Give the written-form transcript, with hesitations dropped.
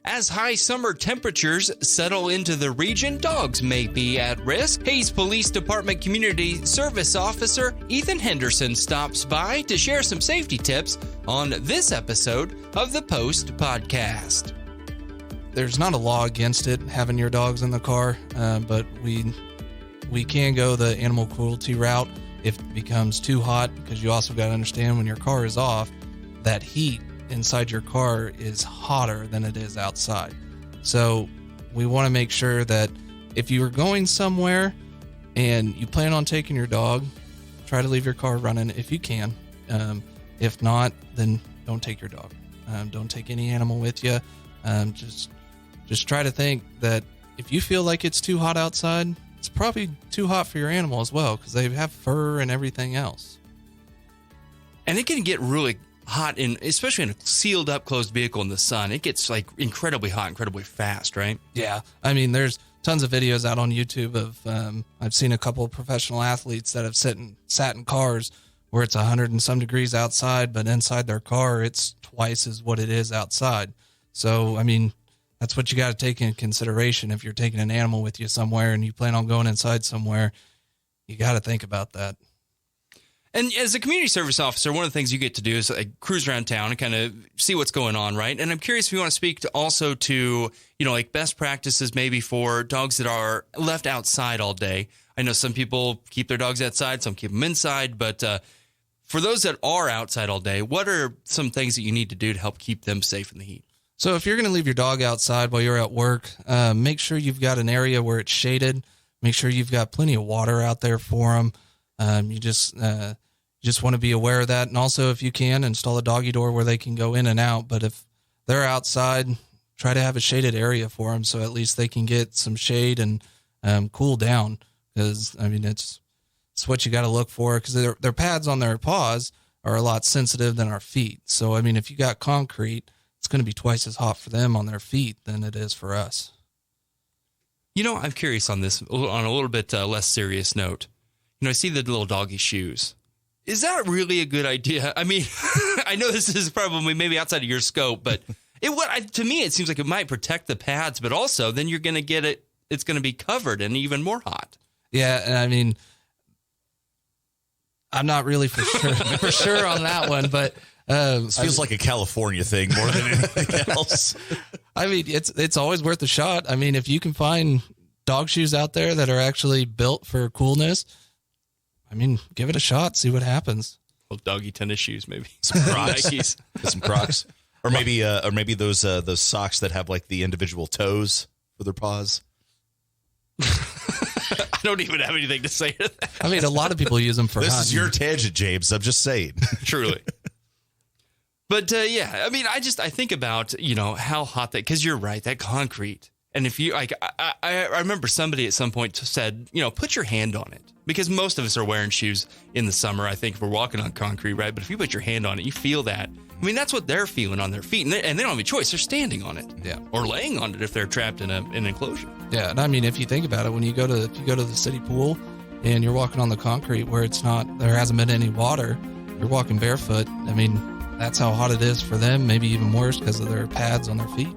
As high summer temperatures settle into the region, dogs may be at risk. Hayes Police Department Community Service Officer Ethan Henderson stops by to share some safety tips on this episode of the Post Podcast. There's not a law against it, having your dogs in the car, but we can go the animal cruelty route if it becomes too hot, because you also got to understand when your car is off, that heat inside your car is hotter than it is outside. So we want to make sure that if you are going somewhere and you plan on taking your dog, try to leave your car running if you can. If not, then don't take your dog. Don't take any animal with you. Just try to think that if you feel like it's too hot outside, it's probably too hot for your animal as well, because they have fur and everything else. And it can get really hot, especially in a sealed up closed vehicle in the sun. It gets like incredibly hot, incredibly fast, right? Yeah. I mean, there's tons of videos out on YouTube of, I've seen a couple of professional athletes that have sat in cars where it's 100 and some degrees outside, but inside their car, it's twice as what it is outside. So, I mean, that's what you got to take into consideration. If you're taking an animal with you somewhere and you plan on going inside somewhere, you got to think about that. And as a community service officer, one of the things you get to do is like cruise around town and kind of see what's going on, right? And I'm curious if you want to speak to also to, like best practices maybe for dogs that are left outside all day. I know some people keep their dogs outside, some keep them inside, but for those that are outside all day, what are some things that you need to do to help keep them safe in the heat? So if you're going to leave your dog outside while you're at work, make sure you've got an area where it's shaded. Make sure you've got plenty of water out there for them. You just want to be aware of that. And also, if you can, install a doggy door where they can go in and out. But if they're outside, try to have a shaded area for them so at least they can get some shade and cool down. Because, I mean, it's what you got to look for, because their pads on their paws are a lot sensitive than our feet. So, I mean, if you got concrete, it's going to be twice as hot for them on their feet than it is for us. I'm curious on this, on a little bit less serious note. I see the little doggy shoes. Is that really a good idea? I mean, I know this is probably maybe outside of your scope, but to me, it seems like it might protect the pads, but also then you're going to get it. It's going to be covered and even more hot. Yeah. And I mean, I'm not really for sure on that one, but this feels like a California thing more than anything else. I mean, it's always worth a shot. I mean, if you can find dog shoes out there that are actually built for coolness, I mean, give it a shot, see what happens. Well, doggy tennis shoes, maybe some Crocs, some Crocs, or maybe those socks that have like the individual toes for their paws. I don't even have anything to say to that. I mean, a lot of people use them for this hunting. is your tangent, James. I'm just saying. Truly. But yeah, I mean, I think about, how hot that, because you're right, that concrete. And if you, like, I remember somebody at some point said, put your hand on it, because most of us are wearing shoes in the summer. I think if we're walking on concrete, right? But if you put your hand on it, you feel that. I mean, that's what they're feeling on their feet, and they don't have a choice. They're standing on it, yeah, or laying on it if they're trapped in an enclosure. Yeah, and I mean, if you think about it, when you go to the city pool and you're walking on the concrete where there hasn't been any water, you're walking barefoot. I mean, that's how hot it is for them. Maybe even worse because of their pads on their feet.